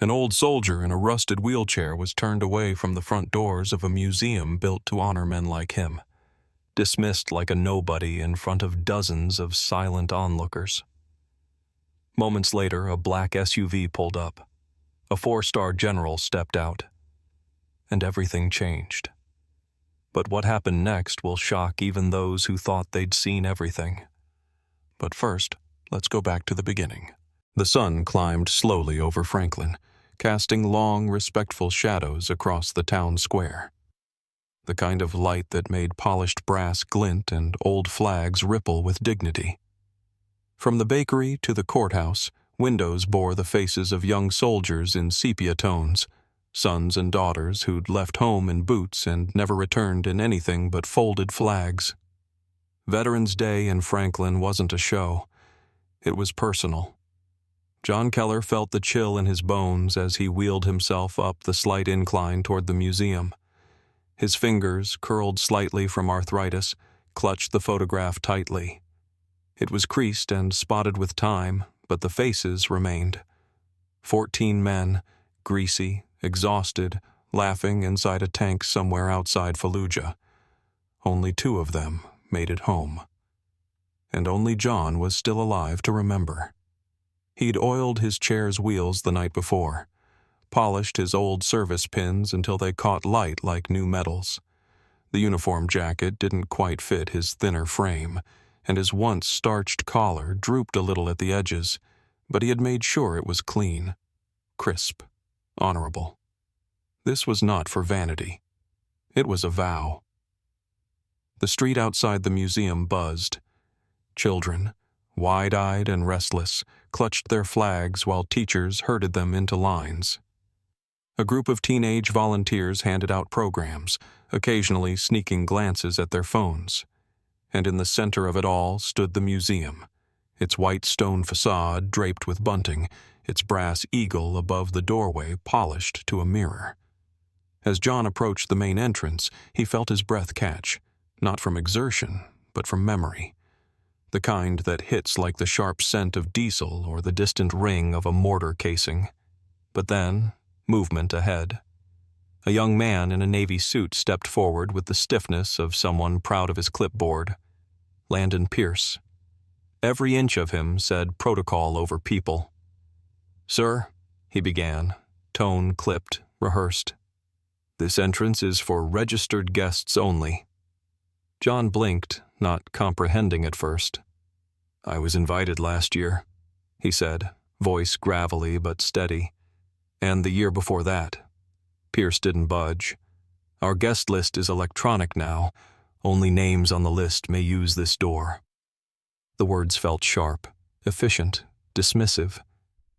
An old soldier in a rusted wheelchair was turned away from the front doors of a museum built to honor men like him, dismissed like a nobody in front of dozens of silent onlookers. Moments later, a black SUV pulled up. A 4-star general stepped out, and everything changed. But what happened next will shock even those who thought they'd seen everything. But first, let's go back to the beginning. The sun climbed slowly over Franklin, casting long, respectful shadows across the town square. The kind of light that made polished brass glint and old flags ripple with dignity. From the bakery to the courthouse, windows bore the faces of young soldiers in sepia tones, sons and daughters who'd left home in boots and never returned in anything but folded flags. Veterans Day in Franklin wasn't a show. It was personal. John Keller felt the chill in his bones as he wheeled himself up the slight incline toward the museum. His fingers, curled slightly from arthritis, clutched the photograph tightly. It was creased and spotted with time, but the faces remained. 14 men, greasy, exhausted, laughing inside a tank somewhere outside Fallujah. Only 2 of them made it home. And only John was still alive to remember. He'd oiled his chair's wheels the night before, polished his old service pins until they caught light like new metals. The uniform jacket didn't quite fit his thinner frame, and his once starched collar drooped a little at the edges, but he had made sure it was clean, crisp, honorable. This was not for vanity. It was a vow. The street outside the museum buzzed. Children, wide-eyed and restless, clutched their flags while teachers herded them into lines. A group of teenage volunteers handed out programs, occasionally sneaking glances at their phones. And in the center of it all stood the museum, its white stone facade draped with bunting, its brass eagle above the doorway polished to a mirror. As John approached the main entrance, he felt his breath catch, not from exertion, but from memory. The kind that hits like the sharp scent of diesel or the distant ring of a mortar casing. But then, movement ahead. A young man in a navy suit stepped forward with the stiffness of someone proud of his clipboard. Landon Pierce. Every inch of him said protocol over people. "Sir," he began, tone clipped, rehearsed. "This entrance is for registered guests only." John blinked, not comprehending at first. "I was invited last year," he said, voice gravelly but steady. "And the year before that." Pierce didn't budge. "Our guest list is electronic now. Only names on the list may use this door." The words felt sharp, efficient, dismissive.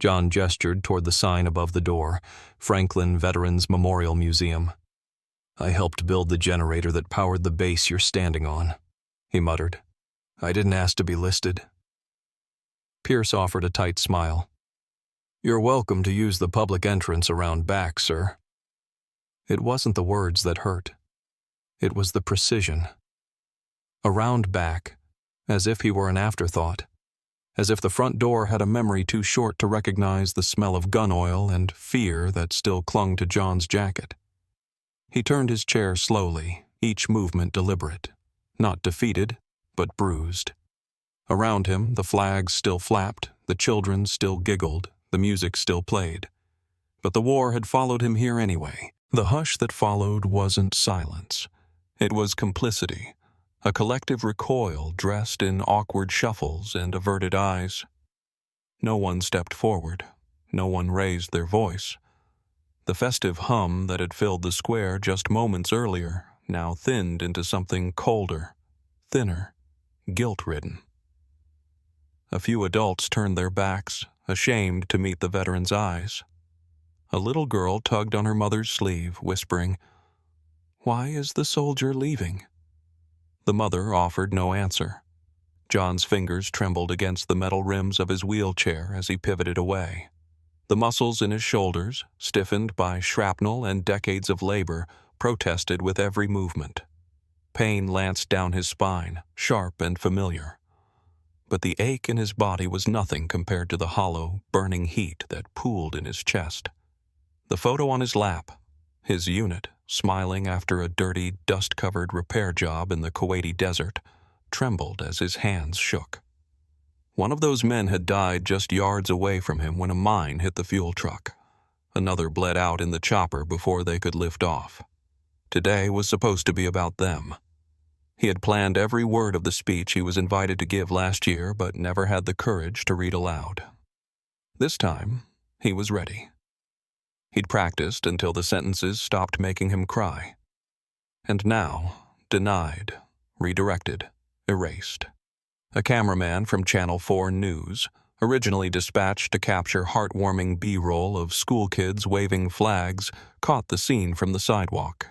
John gestured toward the sign above the door, Franklin Veterans Memorial Museum. "I helped build the generator that powered the base you're standing on," he muttered. "I didn't ask to be listed." Pierce offered a tight smile. "You're welcome to use the public entrance around back, sir." It wasn't the words that hurt. It was the precision. Around back, as if he were an afterthought. As if the front door had a memory too short to recognize the smell of gun oil and fear that still clung to John's jacket. He turned his chair slowly, each movement deliberate. Not defeated, but bruised. Around him, the flags still flapped, the children still giggled, the music still played. But the war had followed him here anyway. The hush that followed wasn't silence. It was complicity, a collective recoil dressed in awkward shuffles and averted eyes. No one stepped forward. No one raised their voice. The festive hum that had filled the square just moments earlier now thinned into something colder, thinner, guilt-ridden. A few adults turned their backs, ashamed to meet the veteran's eyes. A little girl tugged on her mother's sleeve, whispering, "Why is the soldier leaving?" The mother offered no answer. John's fingers trembled against the metal rims of his wheelchair as he pivoted away. The muscles in his shoulders, stiffened by shrapnel and decades of labor, protested with every movement. Pain lanced down his spine, sharp and familiar. But the ache in his body was nothing compared to the hollow, burning heat that pooled in his chest. The photo on his lap, his unit, smiling after a dirty, dust-covered repair job in the Kuwaiti desert, trembled as his hands shook. One of those men had died just yards away from him when a mine hit the fuel truck. Another bled out in the chopper before they could lift off. Today was supposed to be about them. He had planned every word of the speech he was invited to give last year, but never had the courage to read aloud. This time, he was ready. He'd practiced until the sentences stopped making him cry. And now, denied, redirected, erased. A cameraman from Channel 4 News, originally dispatched to capture heartwarming B-roll of school kids waving flags, caught the scene from the sidewalk.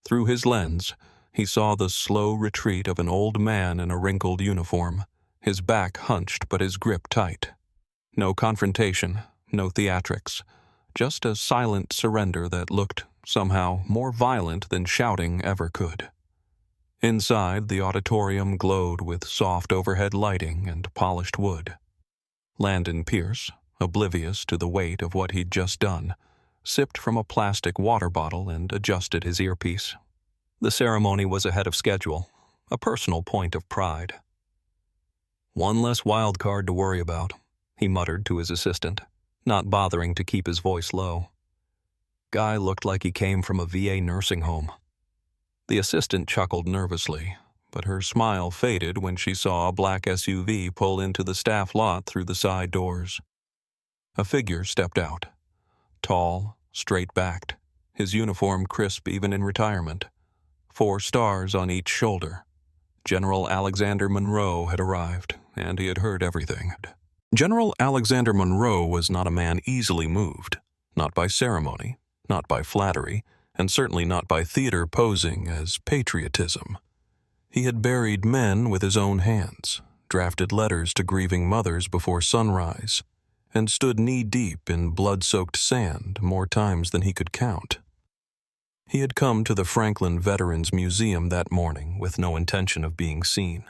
Through his lens, he saw the slow retreat of an old man in a wrinkled uniform, his back hunched but his grip tight. No confrontation, no theatrics, just a silent surrender that looked, somehow, more violent than shouting ever could. Inside, the auditorium glowed with soft overhead lighting and polished wood. Landon Pierce, oblivious to the weight of what he'd just done, sipped from a plastic water bottle and adjusted his earpiece. The ceremony was ahead of schedule, a personal point of pride. "One less wild card to worry about," he muttered to his assistant, not bothering to keep his voice low. Guy looked like he came from a VA nursing home. The assistant chuckled nervously, but her smile faded when she saw a black SUV pull into the staff lot through the side doors. A figure stepped out. Tall, straight-backed, his uniform crisp even in retirement. 4 stars on each shoulder. General Alexander Monroe had arrived, and he had heard everything. General Alexander Monroe was not a man easily moved, not by ceremony, not by flattery, and certainly not by theater posing as patriotism. He had buried men with his own hands, drafted letters to grieving mothers before sunrise, and stood knee-deep in blood-soaked sand more times than he could count. He had come to the Franklin Veterans Museum that morning with no intention of being seen.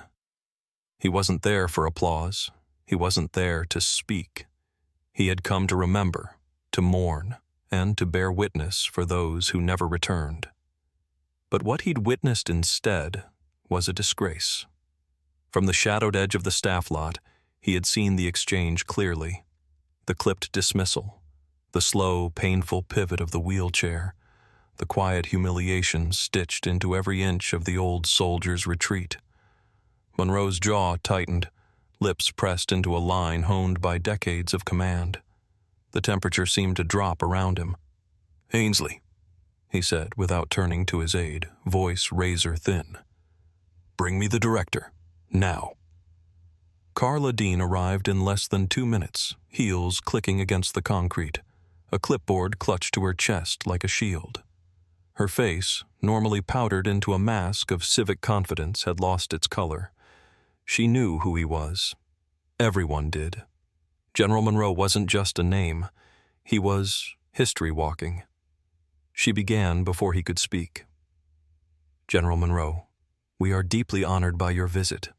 He wasn't there for applause. He wasn't there to speak. He had come to remember, to mourn, and to bear witness for those who never returned. But what he'd witnessed instead was a disgrace. From the shadowed edge of the staff lot, he had seen the exchange clearly. The clipped dismissal, the slow, painful pivot of the wheelchair, the quiet humiliation stitched into every inch of the old soldier's retreat. Monroe's jaw tightened, lips pressed into a line honed by decades of command. The temperature seemed to drop around him. "Ainsley," he said without turning to his aide, voice razor thin. "Bring me the director, now." Carla Dean arrived in less than 2 minutes, heels clicking against the concrete, a clipboard clutched to her chest like a shield. Her face, normally powdered into a mask of civic confidence, had lost its color. She knew who he was. Everyone did. General Monroe wasn't just a name. He was history walking. She began before he could speak. "General Monroe, we are deeply honored by your visit.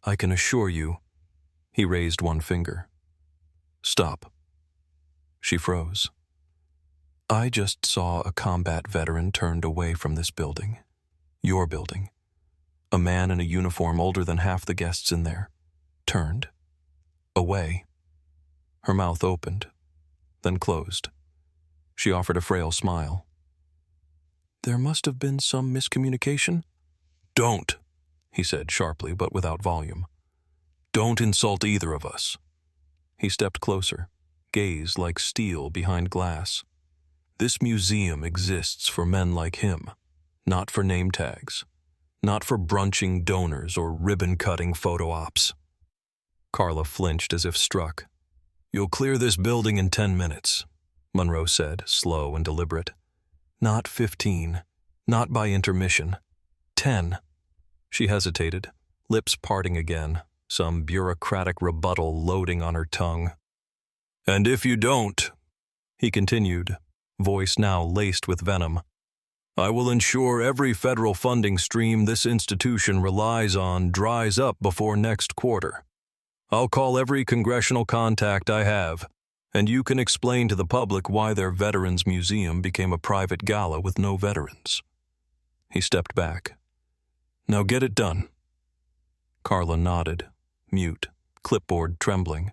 I can assure you—" He raised one finger. "Stop." She froze. "I just saw a combat veteran turned away from this building. Your building. A man in a uniform older than half the guests in there. Turned. Away." Her mouth opened, then closed. She offered a frail smile. "There must have been some miscommunication." "Don't," he said sharply but without volume. "Don't insult either of us." He stepped closer, gaze like steel behind glass. "This museum exists for men like him, not for name tags, not for brunching donors or ribbon-cutting photo ops." Carla flinched as if struck. "You'll clear this building in 10 minutes, Monroe said, slow and deliberate. "Not 15, not by intermission. 10. She hesitated, lips parting again, some bureaucratic rebuttal loading on her tongue. "And if you don't," he continued, voice now laced with venom, "I will ensure every federal funding stream this institution relies on dries up before next quarter. I'll call every congressional contact I have, And you can explain to the public why their Veterans Museum became a private gala with no veterans. He stepped back. Now get it done. Carla nodded, mute, clipboard trembling.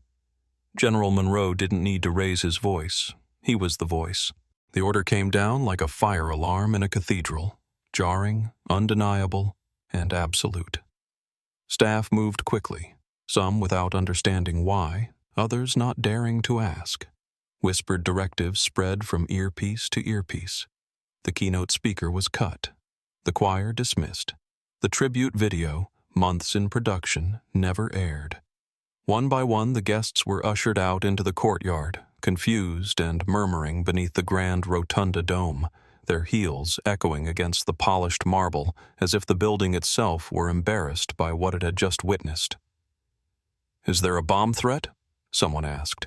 General Monroe didn't need to raise his voice. He was the voice. The order came down like a fire alarm in a cathedral, jarring, undeniable, and absolute. Staff moved quickly, some without understanding why, others not daring to ask. Whispered directives spread from earpiece to earpiece. The keynote speaker was cut. The choir dismissed. The tribute video, months in production, never aired. One by one, the guests were ushered out into the courtyard, confused and murmuring beneath the grand rotunda dome, their heels echoing against the polished marble as if the building itself were embarrassed by what it had just witnessed. "Is there a bomb threat?" someone asked.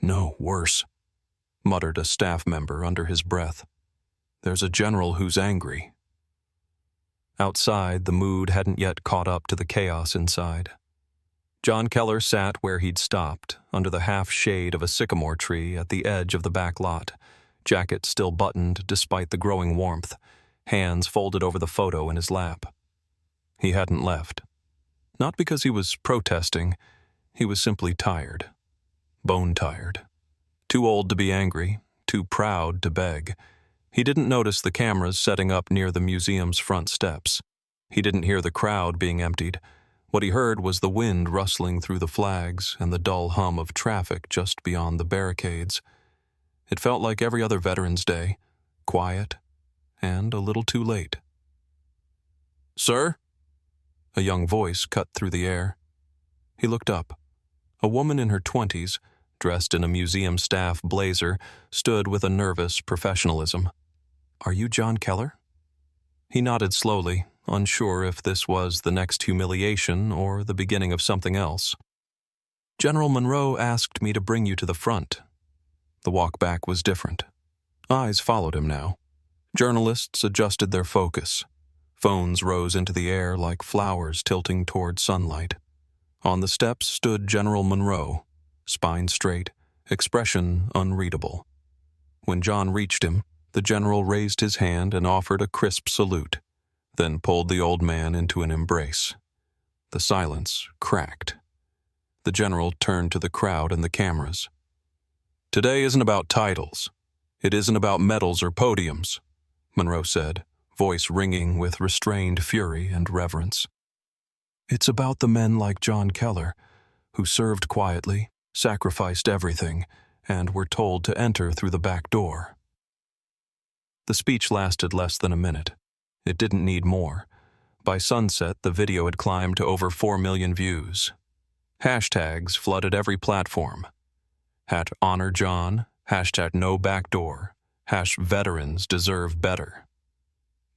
"No, worse," muttered a staff member under his breath. "There's a general who's angry." Outside, the mood hadn't yet caught up to the chaos inside. John Keller sat where he'd stopped, under the half-shade of a sycamore tree at the edge of the back lot, jacket still buttoned despite the growing warmth, hands folded over the photo in his lap. He hadn't left. Not because he was protesting, he was simply tired. Bone-tired. Too old to be angry, too proud to beg. He didn't notice the cameras setting up near the museum's front steps. He didn't hear the crowd being emptied. What he heard was the wind rustling through the flags and the dull hum of traffic just beyond the barricades. It felt like every other Veterans Day, quiet and a little too late. "Sir?" A young voice cut through the air. He looked up. A woman in her 20s, dressed in a museum staff blazer, stood with a nervous professionalism. "Are you John Keller?" He nodded slowly, unsure if this was the next humiliation or the beginning of something else. "General Monroe asked me to bring you to the front." The walk back was different. Eyes followed him now. Journalists adjusted their focus. Phones rose into the air like flowers tilting toward sunlight. On the steps stood General Monroe, spine straight, expression unreadable. When John reached him, the general raised his hand and offered a crisp salute, then pulled the old man into an embrace. The silence cracked. The general turned to the crowd and the cameras. "Today isn't about titles. It isn't about medals or podiums," Monroe said, voice ringing with restrained fury and reverence. "It's about the men like John Keller, who served quietly, sacrificed everything, and were told to enter through the back door." The speech lasted less than a minute. It didn't need more. By sunset, the video had climbed to over 4 million views. Hashtags flooded every platform. #HonorJohn, #NoBackDoor, #Veterans deserve better.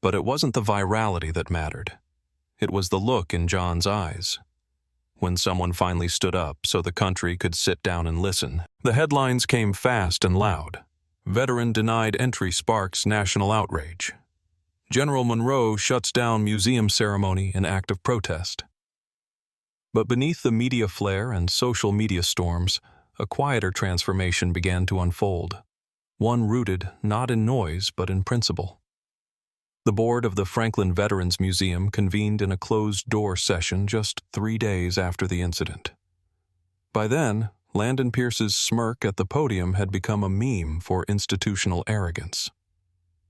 But it wasn't the virality that mattered. It was the look in John's eyes. When someone finally stood up so the country could sit down and listen, the headlines came fast and loud. "Veteran denied entry sparks national outrage." "General Monroe shuts down museum ceremony in act of protest." But beneath the media flare and social media storms, a quieter transformation began to unfold, one rooted not in noise but in principle. The board of the Franklin Veterans Museum convened in a closed-door session just 3 days after the incident. By then, Landon Pierce's smirk at the podium had become a meme for institutional arrogance.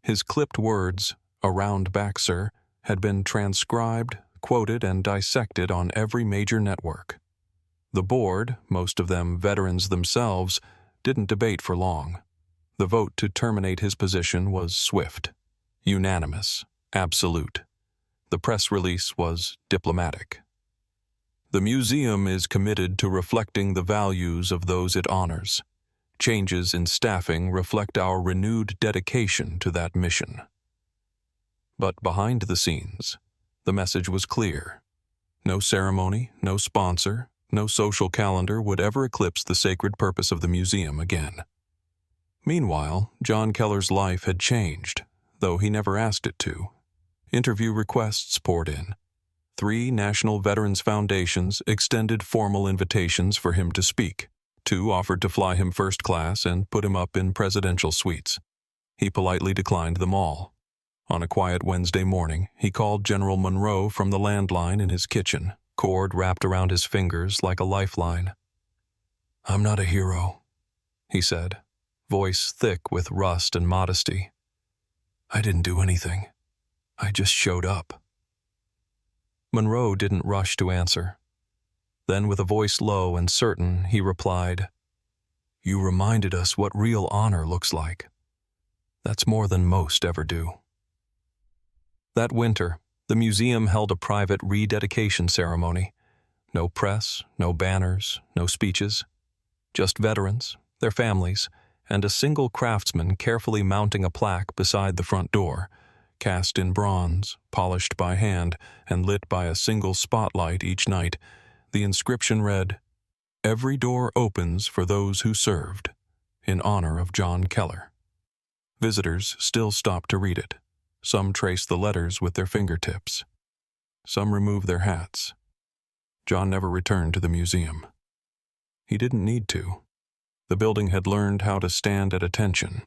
His clipped words, "Around back, sir," had been transcribed, quoted, and dissected on every major network. The board, most of them veterans themselves, didn't debate for long. The vote to terminate his position was swift, unanimous, absolute. The press release was diplomatic. "The museum is committed to reflecting the values of those it honors. Changes in staffing reflect our renewed dedication to that mission." But behind the scenes, the message was clear. No ceremony, no sponsor, no social calendar would ever eclipse the sacred purpose of the museum again. Meanwhile, John Keller's life had changed, though he never asked it to. Interview requests poured in. 3 National Veterans Foundations extended formal invitations for him to speak. Two offered to fly him first class and put him up in presidential suites. He politely declined them all. On a quiet Wednesday morning, he called General Monroe from the landline in his kitchen, cord wrapped around his fingers like a lifeline. "I'm not a hero," he said, voice thick with rust and modesty. "I didn't do anything. I just showed up." Monroe didn't rush to answer. Then, with a voice low and certain, he replied, "You reminded us what real honor looks like. That's more than most ever do." That winter, the museum held a private rededication ceremony. No press, no banners, no speeches. Just veterans, their families, and a single craftsman carefully mounting a plaque beside the front door, cast in bronze, polished by hand, and lit by a single spotlight each night. The inscription read, "Every door opens for those who served, in honor of John Keller." Visitors still stopped to read it. Some traced the letters with their fingertips. Some removed their hats. John never returned to the museum. He didn't need to. The building had learned how to stand at attention